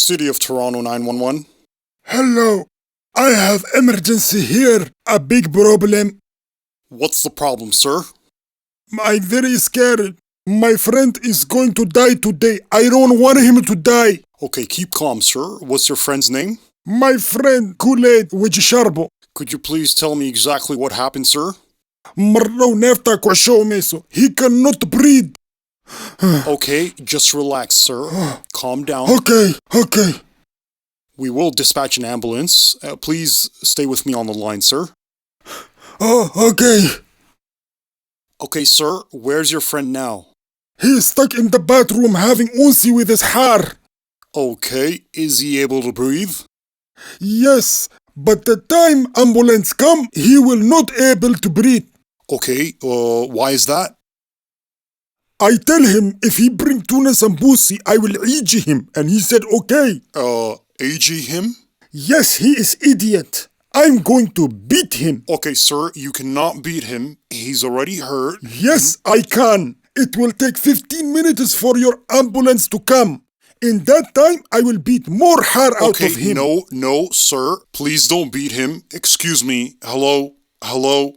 City of Toronto 911. Hello, I have emergency here. A big problem. What's the problem, sir? I'm very scared. My friend is going to die today. I don't want him to die. Okay, keep calm, sir. What's your friend's name? My friend Kool-Aid وجشربه. Could you please tell me exactly what happened, sir? مرة ونفتك وشو ميسو. He cannot breathe. Okay, just relax, sir. Calm down. Okay. We will dispatch an ambulance. Please stay with me on the line, sir. Oh, okay. Okay, sir, where's your friend now? He is stuck in the bathroom having unsi with his hair. Okay, is he able to breathe? Yes, but the time ambulance come, he will not able to breathe. Okay, why is that? I tell him if he bring tuna sambusi, I will age him, and he said okay. AG him? Yes, he is idiot. I'm going to beat him. Okay, sir, you cannot beat him. He's already hurt. Yes, I can. It will take 15 minutes for your ambulance to come. In that time, I will beat more hair out of him. No, sir. Please don't beat him. Excuse me. Hello?